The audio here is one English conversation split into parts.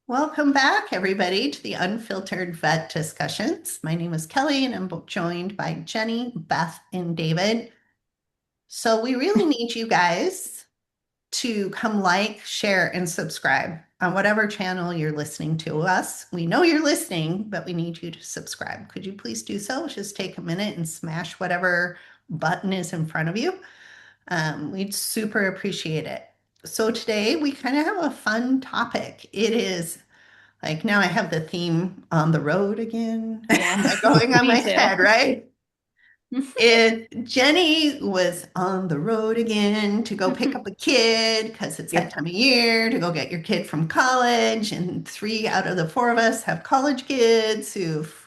Welcome back, everybody, to the Unfiltered Vet Discussions. My name is Kelly, and I'm joined by Jenny, Beth, and David. So, we really need you guys to come like, share, and subscribe on whatever channel you're listening to us. We know you're listening, but we need you to subscribe. Could you please do so? Just take a minute and smash whatever button is in front of you. We'd super appreciate it. So, today we kind of have a fun topic. It is like now I have the theme on the road again. Going on my Me too. head, right? Jenny was on the road again to go pick up a kid because it's that Yep. time of year to go get your kid from college. And three out of the four of us have college kids who've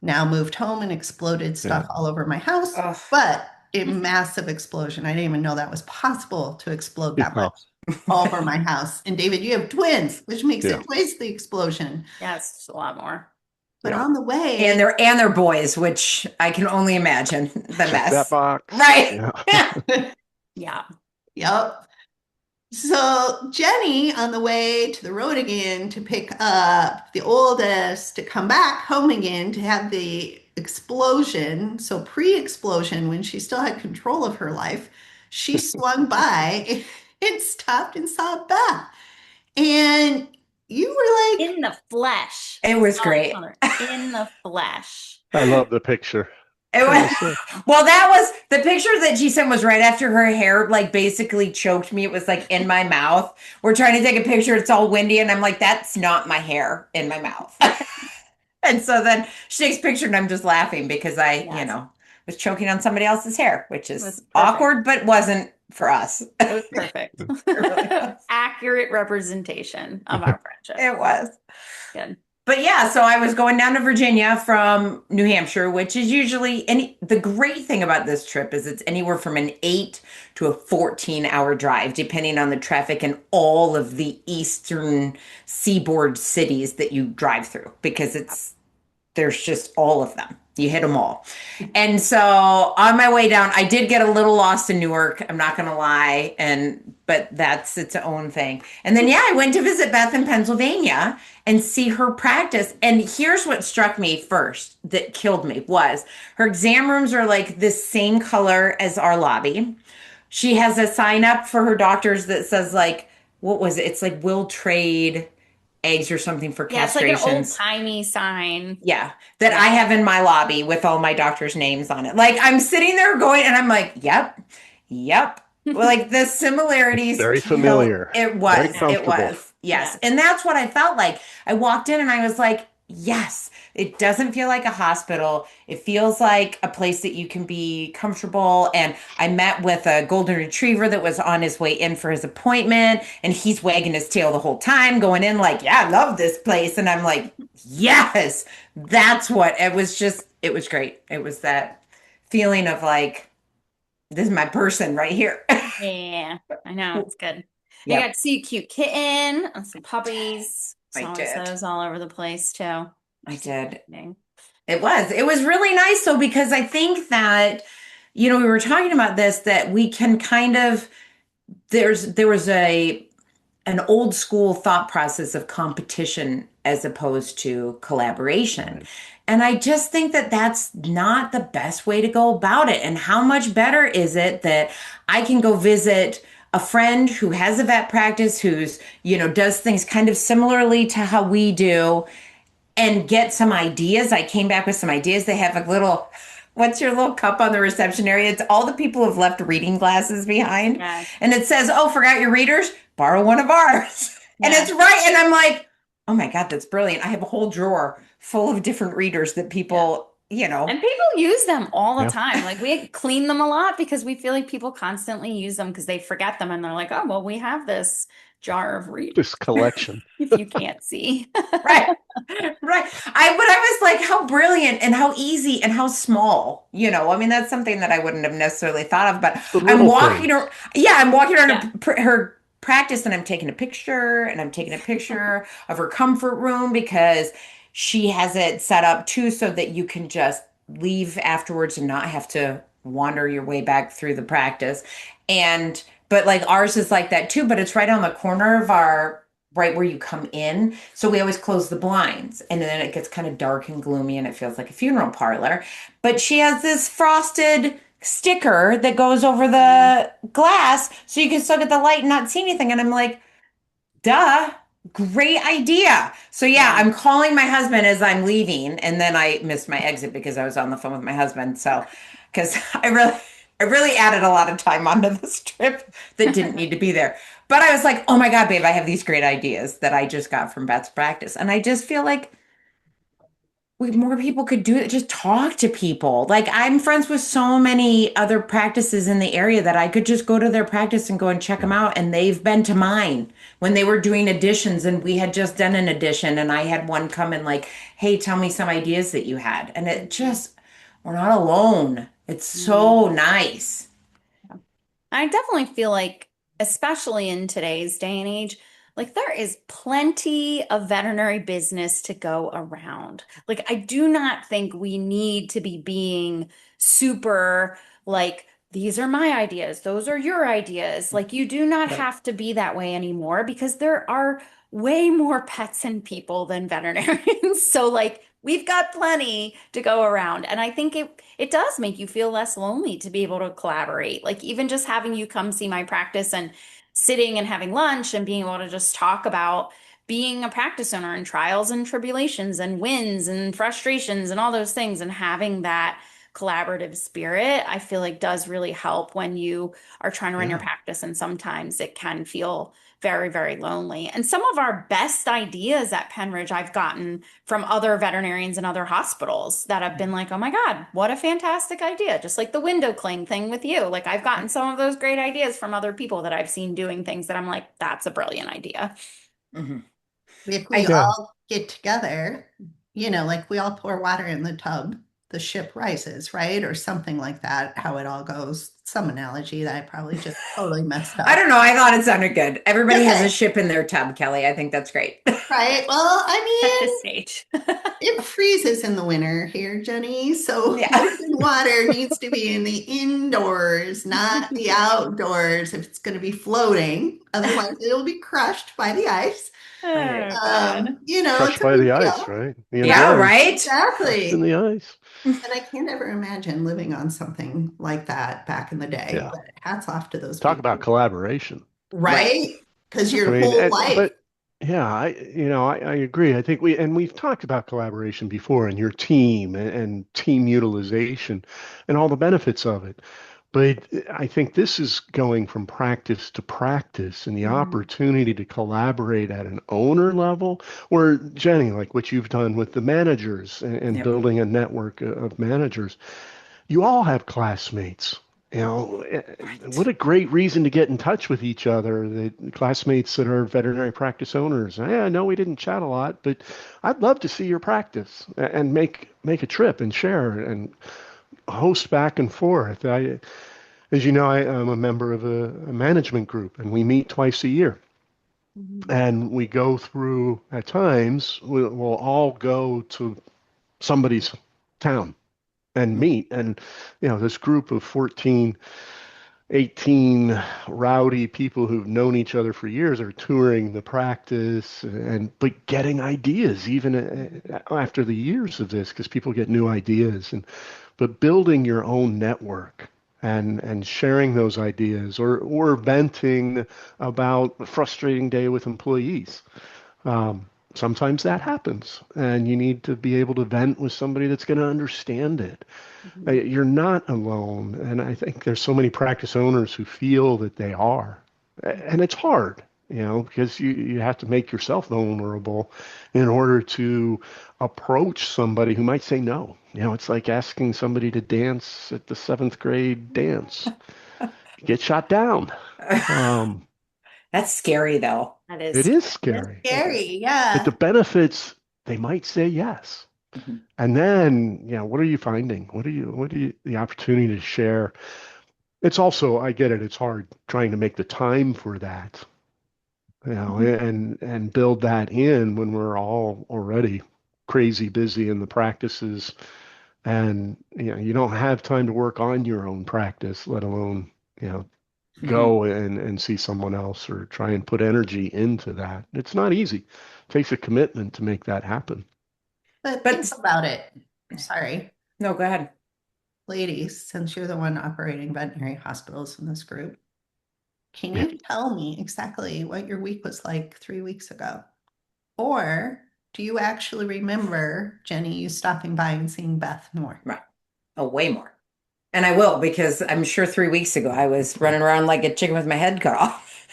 now moved home and exploded Yeah. stuff all over my house. Oh, But a massive explosion. I didn't even know that was possible to explode that Yeah. much all over my house. And David, you have twins, which makes Yeah. it twice the explosion. yeah, it's just a lot more. But Yeah. on the And way, they're boys, which I can only imagine the Check that mess. box. Right. Yeah. Yeah. yep. So Jenny on the way to the road again to pick up the oldest to come back home again to have the explosion. So pre-explosion, when she still had control of her life, she swung by and stopped and saw Beth. And you were like, In the flesh. It We was saw each great. other in the flesh. I love the picture. It Can I was say? well, that was the picture that she sent was right after her hair like basically choked me. It was like in my mouth. We're trying to take a picture, it's all windy, and I'm like, that's not my hair in my mouth. And so then she takes a picture and I'm just laughing because Yes. was choking on somebody else's hair, which It was is perfect. awkward, but wasn't for us. It was perfect. It really was. Accurate representation of our friendship. It was. Good. But yeah, so I was going down to Virginia from New Hampshire, which is usually the great thing about this trip is it's anywhere from an 8 to a 14-hour drive, depending on the traffic and all of the eastern seaboard cities that you drive through, because there's just all of them. You hit them all. And so on my way down, I did get a little lost in Newark. I'm not going to lie. But that's its own thing. And then, yeah, I went to visit Beth in Pennsylvania and see her practice. And here's what struck me first that killed me was her exam rooms are like this same color as our lobby. She has a sign up for her doctors that says like, what was it? It's like will trade eggs or something for Yeah, it's like an old castrations. timey sign. Yeah, that I have in my lobby with all my doctors' names on it. Like I'm sitting there going, and I'm like, yep, yep. Well, like the similarities Very kill. familiar. It Very was, it comfortable. was, yes. Yeah. And that's what I felt like. I walked in and I was like, yes, it doesn't feel like a hospital. It feels like a place that you can be comfortable. And I met with a golden retriever that was on his way in for his appointment, and he's wagging his tail the whole time, going in like, yeah, I love this place. And I'm like, yes, that's what it was. It was great. It was that feeling of like, this is my person right here. Yeah, I know. It's good. You got Yep, to see a cute kitten and some puppies. I Saw did. those all over the place too. I did. Exciting. It was really nice though, because I think that, we were talking about this, that we can kind of, there was an old school thought process of competition as opposed to collaboration. Right. And I just think that that's not the best way to go about it. And how much better is it that I can go visit a friend who has a vet practice, who's, does things kind of similarly to how we do, and get some ideas. I came back with some ideas. They have a little, what's your little cup on the reception area? It's all the people who've left reading glasses behind. Yeah. And it says, oh, forgot your readers? Borrow one of ours. And Yeah. it's right. And I'm like, oh my God, that's brilliant. I have a whole drawer full of different readers that people, And people use them all the Yeah. time. Like we clean them a lot because we feel like people constantly use them because they forget them and they're like, oh, well, we have this jar of readers This collection. if you can't see. right. Right. But I was like, how brilliant and how easy and how small, I mean, that's something that I wouldn't have necessarily thought of, but The I'm little walking things. her. Yeah. I'm walking around Yeah. her practice and I'm taking a picture, and I'm taking a picture of her comfort room because she has it set up too so that you can just leave afterwards and not have to wander your way back through the practice. But like ours is like that too, but it's right on the corner of our right where you come in. So we always close the blinds and then it gets kind of dark and gloomy and it feels like a funeral parlor. But she has this frosted sticker that goes over the glass so you can still get the light and not see anything. And I'm like, duh, great idea. So yeah, Yeah. I'm calling my husband as I'm leaving, and then I missed my exit because I was on the phone with my husband. So, because I really added a lot of time onto this trip that didn't need to be there. But I was like, oh my God, babe, I have these great ideas that I just got from Beth's practice. And I just feel like more people could do it, just talk to people. Like I'm friends with so many other practices in the area that I could just go to their practice and go and check them out. And they've been to mine when they were doing additions and we had just done an addition and I had one come and like, hey, tell me some ideas that you had. And it just, we're not alone. It's Mhm. so nice. I definitely feel like, especially in today's day and age, like there is plenty of veterinary business to go around. Like, I do not think we need to be being super like, these are my ideas, those are your ideas. Like, you do not Right. have to be that way anymore because there are way more pets and people than veterinarians. So, like, we've got plenty to go around. And I think it does make you feel less lonely to be able to collaborate. Like even just having you come see my practice and sitting and having lunch and being able to just talk about being a practice owner and trials and tribulations and wins and frustrations and all those things and having that collaborative spirit, I feel like does really help when you are trying to run your Yeah. practice. And sometimes it can feel very, very lonely. And some of our best ideas at Penridge I've gotten from other veterinarians and other hospitals that have been like, oh my God, what a fantastic idea. Just like the window cling thing with you. Like I've gotten some of those great ideas from other people that I've seen doing things that I'm like, that's a brilliant idea. Mhm. If we I Yeah. all get together, like we all pour water in the tub, the ship rises, right? Or something like that, how it all goes. Some analogy that I probably just totally messed I up. don't know. I thought it sounded good. Everybody has a Okay, ship in their tub, Kelly. I think that's great. right. Well, At this stage. it freezes in the winter here, Jenny. So Yeah. most of the water needs to be in the indoors, not the outdoors if it's going to be floating. Otherwise, it'll be crushed by the ice. Right. Oh God. It's Crushed a by the big ice, deal. right? The Yeah, Yeah, indoors right? crushed in exactly. the ice. And I can't ever imagine living on something like that back in the day. Yeah. But hats off to those Talk about people, collaboration. Right. right? Because I your mean, whole life. but yeah, I agree. I think we've talked about collaboration before and your team and team utilization and all the benefits of it. But I think this is going from practice to practice and the Mhm. opportunity to collaborate at an owner level, or Jenny, like what you've done with the managers and Yep. building a network of managers. You all have classmates. What Right. a great reason to get in touch with each other. The classmates that are veterinary practice owners. Yeah, I know we didn't chat a lot, but I'd love to see your practice and make a trip and share and host back and forth. As you know, I am a member of a management group, and we meet twice a year. Mhm. And we go through, at times, we'll all go to somebody's town and meet. And, this group of 14, 18 rowdy people who've known each other for years are touring the practice but getting ideas even after the years of this, because people get new ideas but building your own network and sharing those ideas or venting about a frustrating day with employees. Um, Sometimes that happens, and you need to be able to vent with somebody that's going to understand it. Mhm. You're not alone. And I think there's so many practice owners who feel that they are. And it's hard, because you have to make yourself vulnerable in order to approach somebody who might say no. It's like asking somebody to dance at the seventh grade dance. You get shot down. Um, That's scary though. That is it is scary. It's scary, It is. scary. but the Yeah. benefits, they might say yes. Mhm. And then, what are you finding? The opportunity to share? It's also, I get it, it's hard trying to make the time for that, and build that in when we're all already crazy busy in the practices, and you don't have time to work on your own practice, let alone, Mhm. go and see someone else or try and put energy into that. It's not easy. It takes a commitment to make that happen. But think But about it. Sorry, no, go ahead. ladies, since you're the one operating veterinary hospitals in this group, can Yeah. you tell me exactly what your week was like 3 weeks ago? Or do you actually remember, Jenny, you stopping by and seeing Beth more? Right. Oh, way more. And I will because I'm sure 3 weeks ago I was running around like a chicken with my head cut off.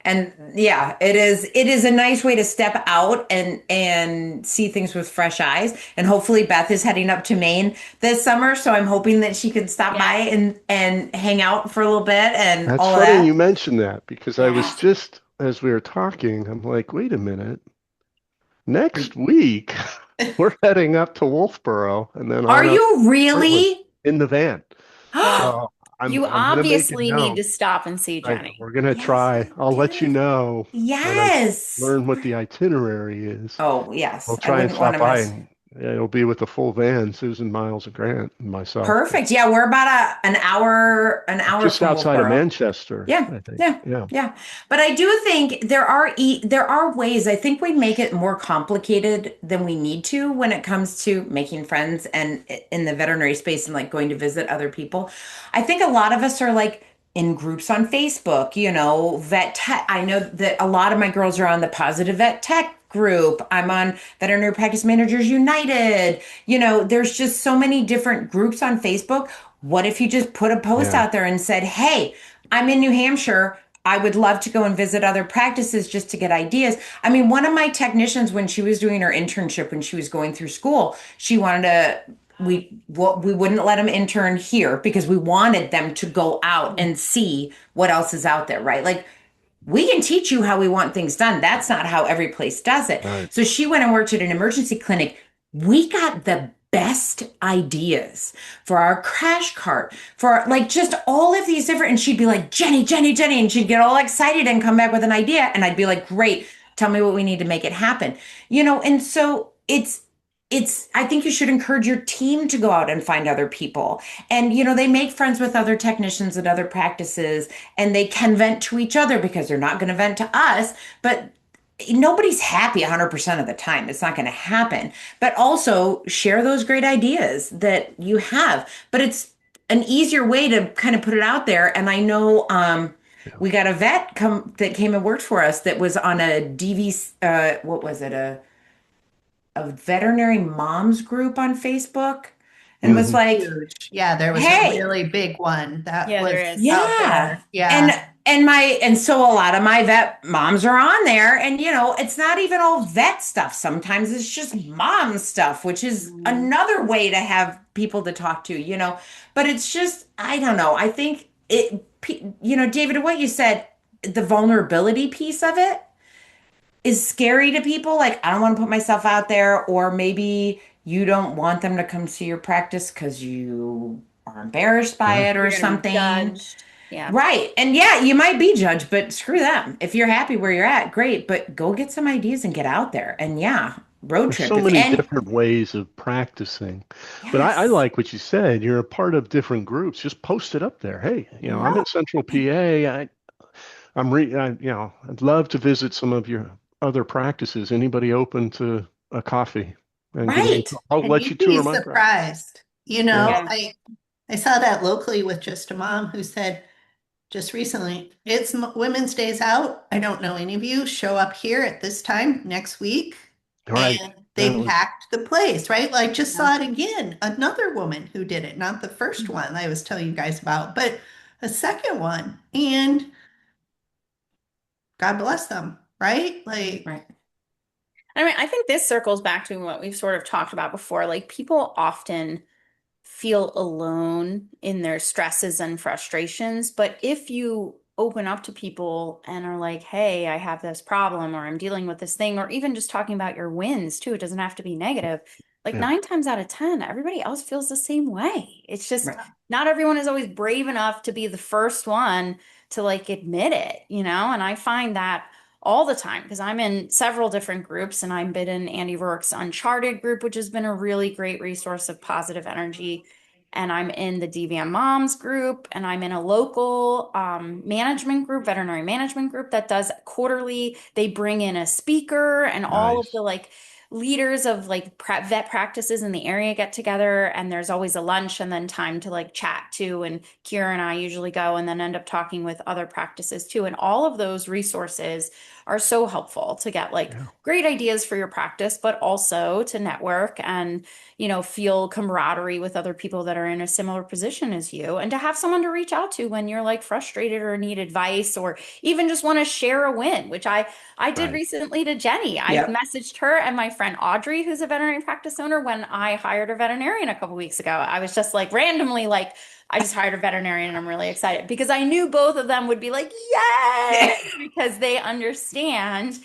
And yeah, it is a nice way to step out and see things with fresh eyes. And hopefully Beth is heading up to Maine this summer, so I'm hoping that she can stop by Yeah. and hang out for a little bit and That's all of funny you that. mentioned that because I was Yeah. just, as we were talking, I'm like, wait a minute. Next week, we're heading up to Wolfboro and then Are on up to you Portland really? in the van. Well, So I'm you I'm gonna make it obviously need known. to stop and see Jenny. We're gonna Yes, try. I I'll let you do. know when I Yes. learn what the itinerary is. Oh, We'll yes. I try and wouldn't want stop to by miss. and it'll be with the full van, Susan, Miles, and Grant, and myself. Perfect. Yeah, we're about an hour Just from outside of Wolfboro. Manchester, Yeah, I think. yeah, Yeah. yeah. But I do think there are ways. I think we make it more complicated than we need to when it comes to making friends and in the veterinary space and like going to visit other people. I think a lot of us are like in groups on Facebook, vet tech. I know that a lot of my girls are on the Positive Vet Tech group. I'm on Veterinary Practice Managers United. There's just so many different groups on Facebook. What if you just put a post Yeah. out there and said, "Hey, I'm in New Hampshire. I would love to go and visit other practices just to get ideas." I mean, one of my technicians, when she was doing her internship, when she was going through school, she wanted to, we wouldn't let them intern here because we wanted them to go out and see what else is out there, right? Like, we can teach you how we want things done. That's not how every place does it. Right. So she went and worked at an emergency clinic. We got the best ideas for our crash cart, for like just all of these different, and she'd be like, "Jenny, Jenny, Jenny," and she'd get all excited and come back with an idea. And I'd be like, "Great, tell me what we need to make it happen." And so I think you should encourage your team to go out and find other people. And, they make friends with other technicians and other practices, and they can vent to each other because they're not going to vent to us. But nobody's happy 100% of the time. It's not going to happen. But also share those great ideas that you have. But it's an easier way to kind of put it out there. And I know Yeah. we got a vet that came and worked for us that was on a what was it? A veterinary moms group on Facebook and was Hmm. like, Huge. Yeah, there was a "Hey, really big one that Yeah, there was is. out yeah." there. And Yeah. so a lot of my vet moms are on there, and it's not even all vet stuff. Sometimes it's just mom stuff, which is Mm. another way to have people to talk to. But it's just, I don't know. I think David, what you said, the vulnerability piece of it is scary to people. Like, I don't want to put myself out there, or maybe you don't want them to come see your practice because you are embarrassed by Yeah. it or You're gonna be something. judged. Yeah. Right. And yeah, you might be judged, but screw them. If you're happy where you're at, great. But go get some ideas and get out there. And yeah, road There's trip. so If many and different ways of practicing. But I yes. like what you said. You're a part of different groups. Just post it up there. Hey, I'm Yeah. in Central PA. I'd love to visit some of your other practices. Anybody open to a coffee? And give me a Right. call. I'll And let you you'd be tour my practice. surprised. Yeah. Yeah. I saw that locally with just a mom who said just recently, it's Women's Days out. I don't know any of you. Show up here at this time next week. All right. And That they was, packed the place, right? Like just Yeah. saw it again. Another woman who did it, not the first one I was telling you guys about, but a second one. And God bless them, right? Like, Right. I mean, I think this circles back to what we've sort of talked about before. Like, people often feel alone in their stresses and frustrations. But if you open up to people and are like, "Hey, I have this problem," or "I'm dealing with this thing," or even just talking about your wins too, it doesn't have to be negative. Like, yeah. 9 times out of 10, everybody else feels the same way. It's just Right. not everyone is always brave enough to be the first one to like admit it. And I find that all the time because I'm in several different groups, and I've been in Andy Rourke's Uncharted group, which has been a really great resource of positive energy. and I'm in the DVM Moms group, and I'm in a local management group, veterinary management group that does quarterly. They bring in a speaker, and all of the Nice. like leaders of like vet practices in the area get together, and there's always a lunch and then time to like chat too. And Kira and I usually go and then end up talking with other practices too. And all of those resources are so helpful to get like Yeah. great ideas for your practice, but also to network and, feel camaraderie with other people that are in a similar position as you, and to have someone to reach out to when you're like frustrated or need advice, or even just want to share a win, which I did Right. recently to Jenny. I Yep. messaged her and my friend Audrey, who's a veterinary practice owner, when I hired a veterinarian a couple weeks ago. I was just like randomly like, I just hired a veterinarian and I'm really excited because I knew both of them would be like, yay, because they understand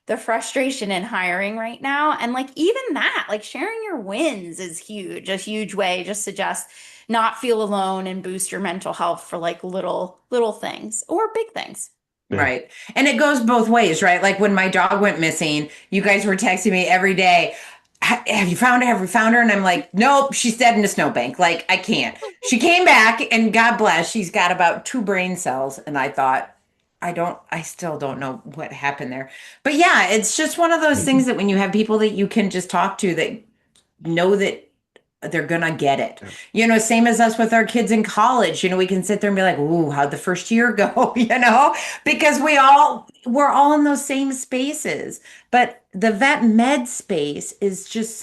the frustration in hiring right now. And like even that, like sharing your wins is huge, a huge way just to just not feel alone and boost your mental health for like little things or big things. Yeah. Right. And it goes both ways, right? Like when my dog went missing, you guys were texting me every day. Have you found her? Have you found her? And I'm like, nope, she's dead in a snowbank. Like, I can't. She came back, and God bless, she's got about 2 brain cells. And I thought, I still don't know what happened there. But yeah, it's just one of those things that when you have people that you can just talk to that know that they're gonna get it. Yeah. Same as us with our kids in college. We can sit there and be like, "Ooh, how'd the first year go?" Because we're all in those same spaces. But the vet med space is just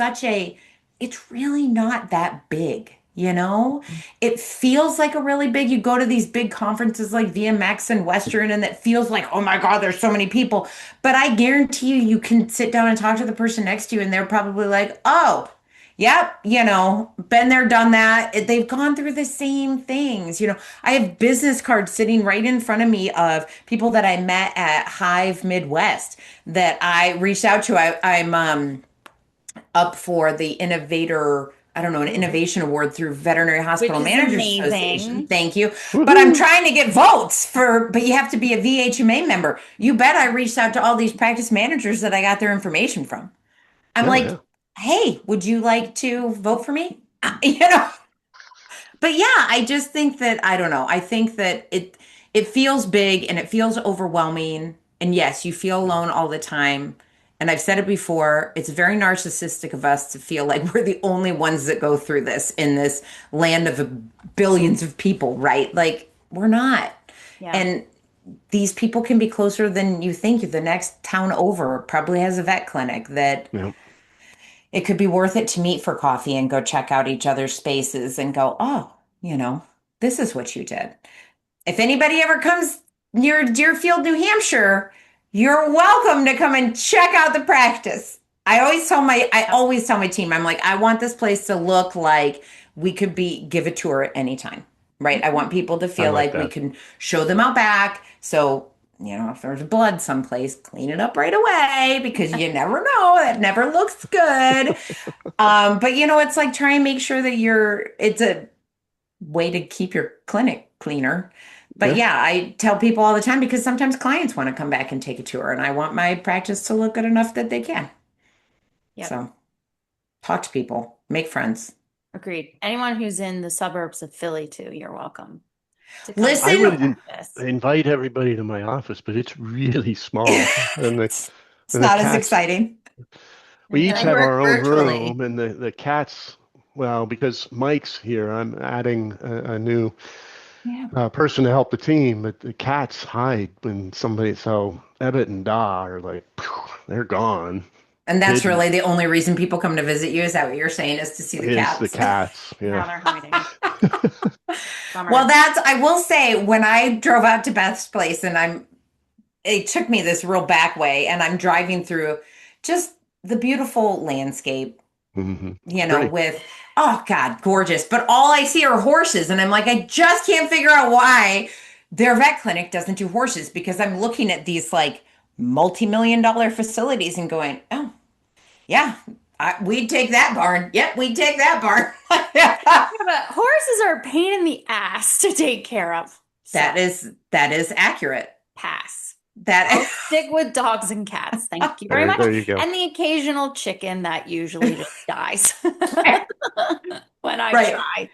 it's really not that big. It feels like a really big, you go to these big conferences like VMX and Western, and it feels like, oh my God, there's so many people. But I guarantee you can sit down and talk to the person next to you, and they're probably like, oh, yep, been there, done that. They've gone through the same things. I have business cards sitting right in front of me of people that I met at Hive Midwest that I reached out to. I'm up for the innovator, I don't know, an innovation award through Veterinary Which Hospital is Managers Association. amazing. Thank you. But I'm Woohoo. trying to get votes but you have to be a VHMA member. You bet I reached out to all these practice managers that I got their information from. I'm Oh, like, yeah. hey, would you like to vote for me? You know, but yeah, I just think that I don't know. I think that it feels big and it feels overwhelming. And yes, you feel alone all the time. And I've said it before, it's very narcissistic of us to feel like we're the only ones that go through this in this land of billions of people, right? Like we're not. Yeah. And these people can be closer than you think. The next town over probably has a vet clinic that Yeah. it could be worth it to meet for coffee and go check out each other's spaces and go, oh, this is what you did. If anybody ever comes near Deerfield, New Hampshire, you're welcome to come and check out the practice. I always tell my team, I'm like, I want this place to look like we could give a tour at any time, right? I want people to I feel like like we that. can show them out back. So, if there's blood someplace, clean it up right away because you never know. That never looks good. But it's like try and make sure that it's a way to keep your clinic cleaner. But Yeah. yeah, I tell people all the time because sometimes clients want to come back and take a tour, and I want my practice to look good enough that they can. Yep. So talk to people, make friends. Agreed. Anyone who's in the suburbs of Philly too, you're welcome to come Listen, I to would practice. invite everybody to my office, but it's really small. And it's and the not as cats, exciting. we And each I have work our own virtually. room, and the cats, well, because Mike's here, I'm adding a new Yeah. person to help the team, but the cats hide when so Ebbet and Da are like, phew, they're gone, And that's hidden really the only reason people come to visit you. Is that what you're saying? Is to see the is the cats? cats. Now Yeah. they're hiding. Well, Bummer. I will say, when I drove out to Beth's place, and it took me this real back way, and I'm driving through just the beautiful landscape, It's pretty. with, oh God, gorgeous. But all I see are horses. And I'm like, I just can't figure out why their vet clinic doesn't do horses, because I'm looking at these like multi-million-dollar facilities and going, oh, yeah, we'd take that barn. Yep, we'd take that barn. Yeah, but horses are a pain in the ass to take care of. So that is accurate. pass. That I'll stick with dogs and cats. Thank you very There, much. there you go. And the occasional chicken that usually just dies when I Right. try.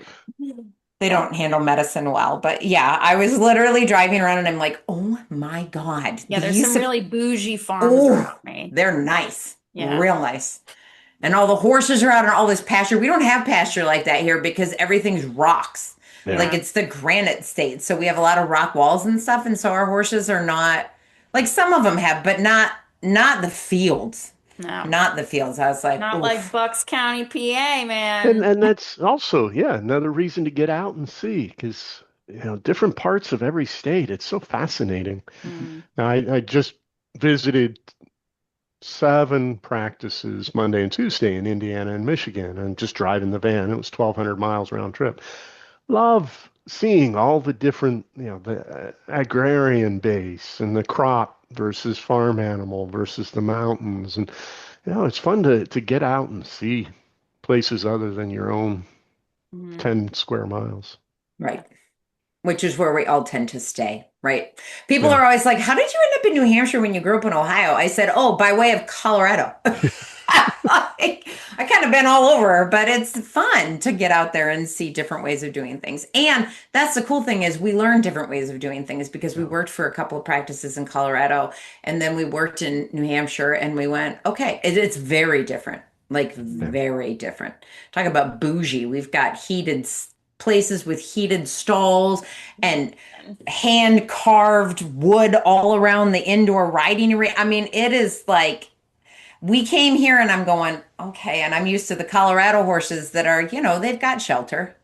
They Yeah. don't handle medicine well. But yeah, I was literally driving around and I'm like, oh my God, Yeah, there's some really bougie farms oh, around me. they're nice, Yeah. real nice. And all the horses are out and all this pasture. We don't have pasture like that here because everything's rocks. Yeah. Like Yeah. it's the granite state. So we have a lot of rock walls and stuff. And so our horses are not like some of them have, but not the fields. No. Not the fields. I was like, Not like oof. Bucks County, PA, And man. and that's also, yeah, another reason to get out and see, because different parts of every state. It's so fascinating. Mm. Now, I just visited 7 practices Monday and Tuesday in Indiana and Michigan, and just driving the van. It was 1,200 miles round trip. Love seeing all the different, the agrarian base and the crop versus farm animal versus the mountains. And, it's fun to get out and see places other than your own Mm. 10 square miles. Yeah. Right. Which is where we all tend to stay, right? People Yeah. are always like, how did you end up in New Hampshire when you grew up in Ohio? I said, oh, by way of Colorado. Like, I kind of been all over, but it's fun to get out there and see different ways of doing things. And that's the cool thing is we learn different ways of doing things because we Yeah. worked for a couple of practices in Colorado and then we worked in New Hampshire and we went, okay, it's very different, like Yeah. very different. Talk about bougie. We've got places with heated stalls and hand carved wood all around the indoor riding arena. I mean, it is like we came here and I'm going, okay, and I'm used to the Colorado horses that are, they've got shelter.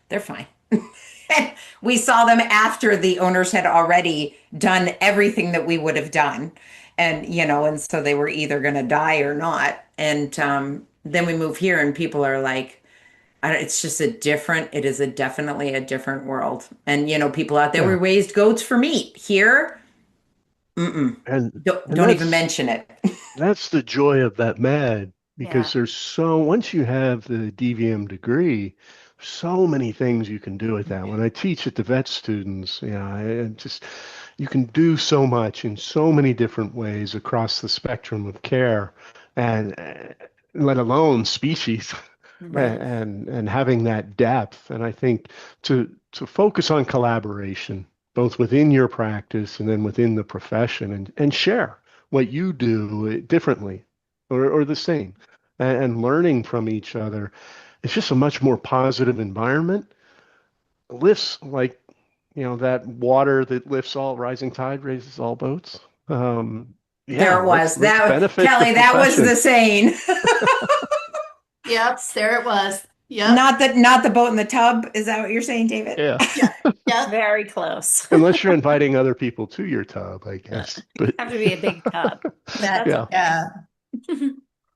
They're fine. And we saw them after the owners had already done everything that we would have done. And so they were either going to die or not. And then we move here and people are like, it's just it is definitely a different world. And, people out there Yeah. were raised goats for meat. Here, mm-mm, And and don't even that's mention it. that's the joy of that med, Yeah. because once you have the DVM degree, so many things you can do with that. When I teach it to vet students, you can do so much in so many different ways across the spectrum of care, and let alone species, Mhm. and having that depth. And I think to focus on collaboration, both within your practice and then within the profession, and share what you do differently or the same, and learning from each other. It's just a much more positive environment. Lifts, like, that water that lifts all rising tide raises all boats. Yeah, There it was. let's benefit the Kelly, that was profession. the saying. Yep, there it was. Yep. Not the boat in the tub. Is that what you're saying, David? Yeah, Yeah. Yep. Very close. unless you're inviting other people to your tub, I guess. But Have to be a big tub. That, That's yeah, okay. yeah.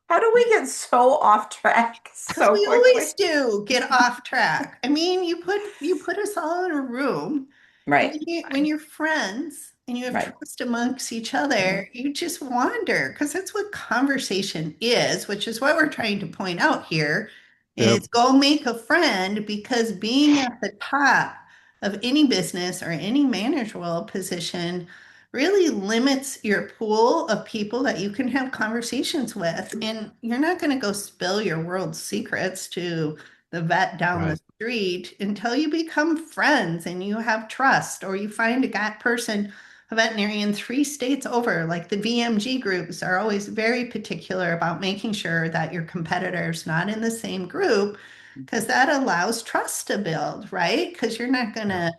How do we get so off track Because so we quickly? always do get off track. I mean, you put us all in a room, and Right. when you're friends and you have Right. trust amongst each other, you just wander because that's what conversation is, which is what we're trying to point out here, yep, is go make a friend because being at the top of any business or any managerial position really limits your pool of people that you can have conversations with. And you're not going to go spill your world secrets to the vet down the right. street until you become friends and you have trust, or you find a person, a veterinarian 3 states over. Like the VMG groups are always very particular about making sure that your competitor's not in the same group because that allows trust to build, right? Because you're not going Yeah. to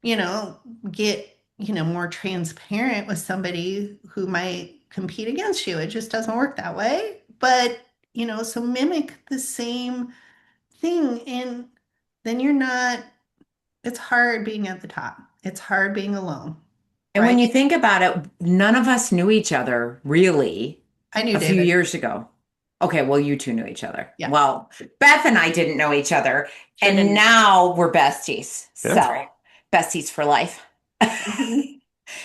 you know, get, more transparent with somebody who might compete against you. It just doesn't work that way. But, so mimic the same thing and then it's hard being at the top. It's hard being alone, And right? when you think about it, none of us knew each other really I knew a few David. years ago. Okay, well, you two knew each other. Yeah. Well, Beth and I didn't know each other, Sure and didn't. now we're besties. Yeah. That's So, right. besties for life. Mhm.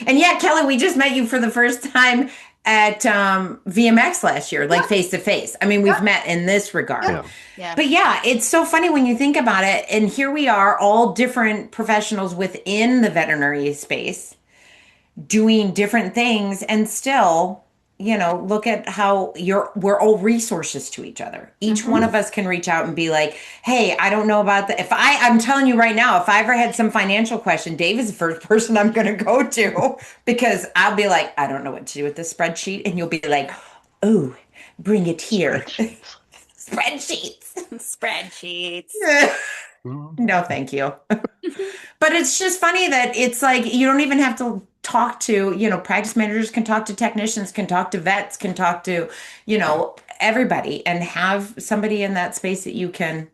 And yeah, Kelly, we just met you for the first time at VMX last year, like Yep. face to face. I mean, we've Yep. met in this regard. Yeah. Yeah. But yeah, it's so funny when you think about it. And here we are, all different professionals within the veterinary space doing different things and still look at how we're all resources to each other. Each one Hmm. of us can reach out and be like, hey, I don't know about that. I'm telling you right now, if I ever had some financial question, Dave is the first person I'm going to go to because I'll be like, I don't know what to do with this spreadsheet. And you'll be like, oh, bring it here. Spreadsheets. Spreadsheets. Spreadsheets. No, thank you. But it's just funny that it's like you don't even have to talk to, practice managers can talk to technicians, can talk to vets, can talk to, everybody and have somebody in that space that you can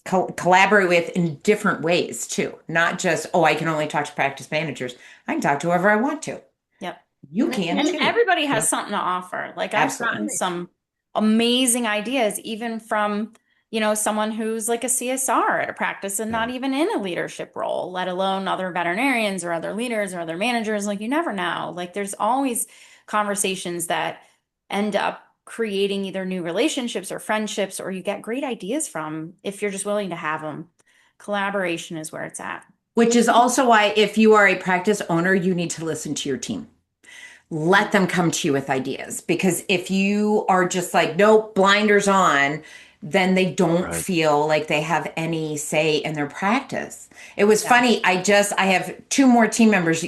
collaborate with in different ways too. Not just, oh, I can only talk to practice managers. I can talk to whoever I want to. Yep. You And I can think And too. everybody has Yeah. something to offer. Like I've Absolutely. gotten some amazing ideas, even from, someone who's like a CSR at a practice and Yeah. not even in a leadership role, let alone other veterinarians or other leaders or other managers. Like you never know. Like there's always conversations that end up creating either new relationships or friendships, or you get great ideas from if you're just willing to have them. Collaboration is where it's at. Which is also why if you are a practice owner, you need to listen to your team. Let them come to you with ideas because if you are just like nope, blinders on, then they don't Right. feel like they have any say in their practice. It was Yeah. funny. I have two more team members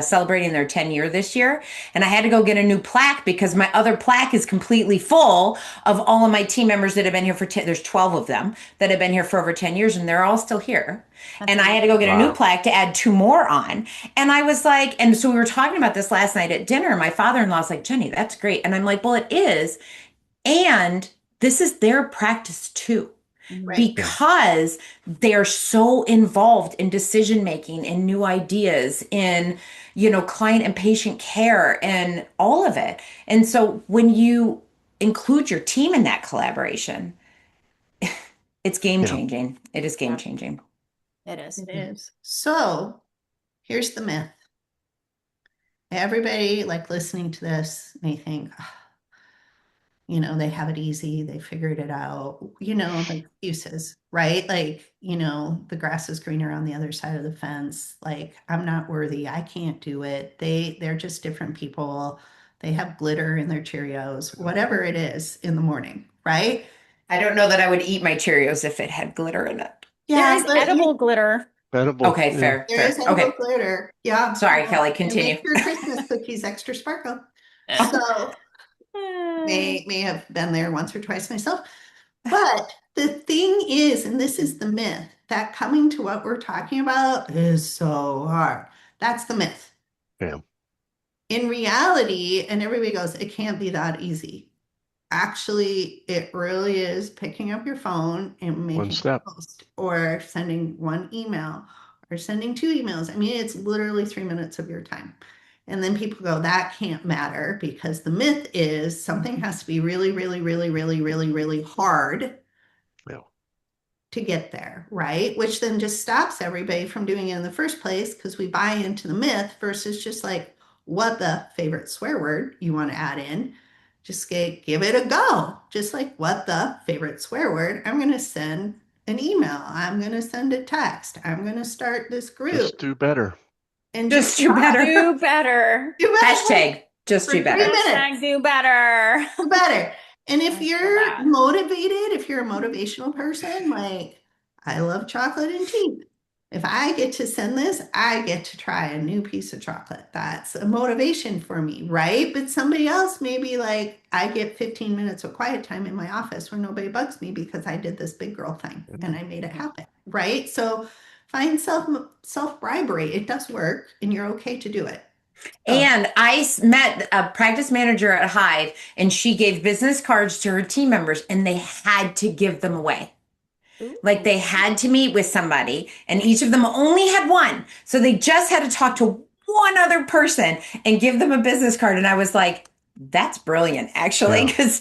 celebrating their 10-year this year, and I had to go get a new plaque because my other plaque is completely full of all of my team members that have been here for 10. There's 12 of them that have been here for over 10 years, and they're all still here. That's And I had amazing. to go get a new Wow. plaque to add two more on. And I was like, and so we were talking about this last night at dinner. My father-in-law's like, Jenny, that's great. And I'm like, well, it is. And this is their practice too, Mhm. right. Yeah. because they're so involved in decision making and new ideas in, client and patient care and all of it. And so when you include your team in that collaboration, it's game Yeah. changing. It is game Yeah, changing. it is. It is. So here's the myth. Everybody like listening to this may think, they have it easy, they figured it out, the excuses, right? Like, the grass is greener on the other side of the fence. Like, I'm not worthy, I can't do it. They're just different people. They have glitter in their Cheerios, whatever it is in the morning, right? I don't know that I would eat my Cheerios if it had glitter in it. There Yeah, is but edible glitter. Edible. Okay, Yeah. fair, there is fair. edible Okay. glitter. Yeah. Sorry, Kelly, It makes continue. your Christmas cookies extra sparkle. So may have been there once or twice myself. But the thing is, and this is the myth, that coming to what we're talking about is so hard. That's the myth. Yeah. In reality, and everybody goes, it can't be that easy. Actually, it really is picking up your phone and One making step. a post or sending one email or sending two emails. I mean, it's literally 3 minutes of your time. And then people go, that can't matter because the myth is something has to be really, really, really, really, really, really hard Yeah. to get there, right? Which then just stops everybody from doing it in the first place because we buy into the myth versus just like what the favorite swear word you want to add in. Just give it a go. Just like what the favorite swear word. I'm going to send an email. I'm going to send a text. I'm going to start this group Just do better. and just Just do better. Do better. do it Hashtag just for do three better. Hashtag minutes. do better. Do better. And if I feel you're that. motivated, if you're a motivational person, like I love chocolate and tea. If I get to send this, I get to try a new piece of chocolate. That's a motivation for me, right? But somebody else may be like, I get 15 minutes of quiet time in my office where nobody bugs me because I did this big girl thing and I made it happen, right? So find self bribery. It does work and you're okay to do it. So And I met a practice manager at Hive, and she gave business cards to her team members, and they had to give them away. Like Ooh. they had to meet with somebody, and each of them only had one. So they just had to talk to one other person and give them a business card. And I was like, that's brilliant, actually. Yeah. Because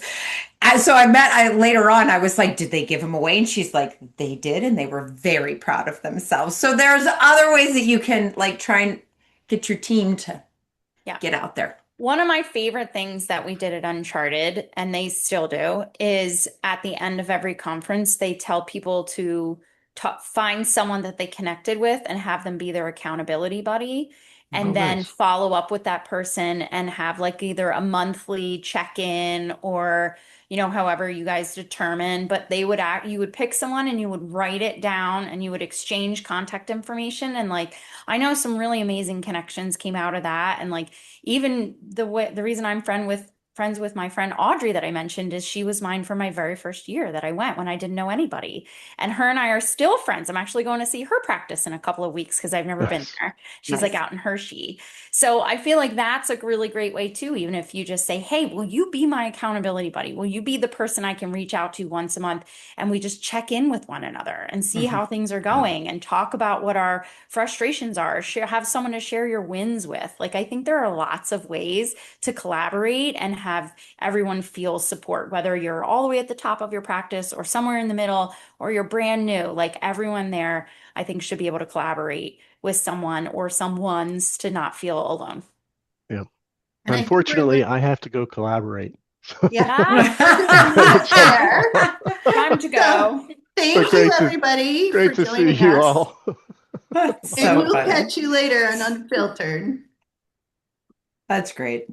so I later on, I was like, did they give them away? And she's like, they did. And they were very proud of themselves. So there's other ways that you can like try and get your team to Yeah. get out there. One of my favorite things that we did at Uncharted, and they still do, is at the end of every conference, they tell people to find someone that they connected with and have them be their accountability buddy. Oh, and then nice. follow up with that person and have like either a monthly check-in or however you guys determine, but you would pick someone and you would write it down and you would exchange contact information. And like, I know some really amazing connections came out of that. And like, even the reason I'm friends with my friend Audrey that I mentioned is she was mine for my very first year that I went when I didn't know anybody. And her and I are still friends. I'm actually going to see her practice in a couple of weeks because I've never been Nice. there. She's like Nice. out in Hershey. So I feel like that's a really great way too, even if you just say, hey, will you be my accountability buddy? Will you be the person I can reach out to once a month? And we just check in with one another and see Mhm. how things are Yeah. going and talk about what our frustrations are. Have someone to share your wins with. Like, I think there are lots of ways to collaborate and have everyone feel support, whether you're all the way at the top of your practice or somewhere in the middle or you're brand new. Like, everyone there, I think, should be able to collaborate with someone or someone's to not feel alone. Yeah. And I think we're Unfortunately, the, I have to go collaborate. yeah, Ah, So, fair. time to So go. but thank you, everybody, for great to see joining you us. all. And So we'll funny. catch you later on Unfiltered. That's great.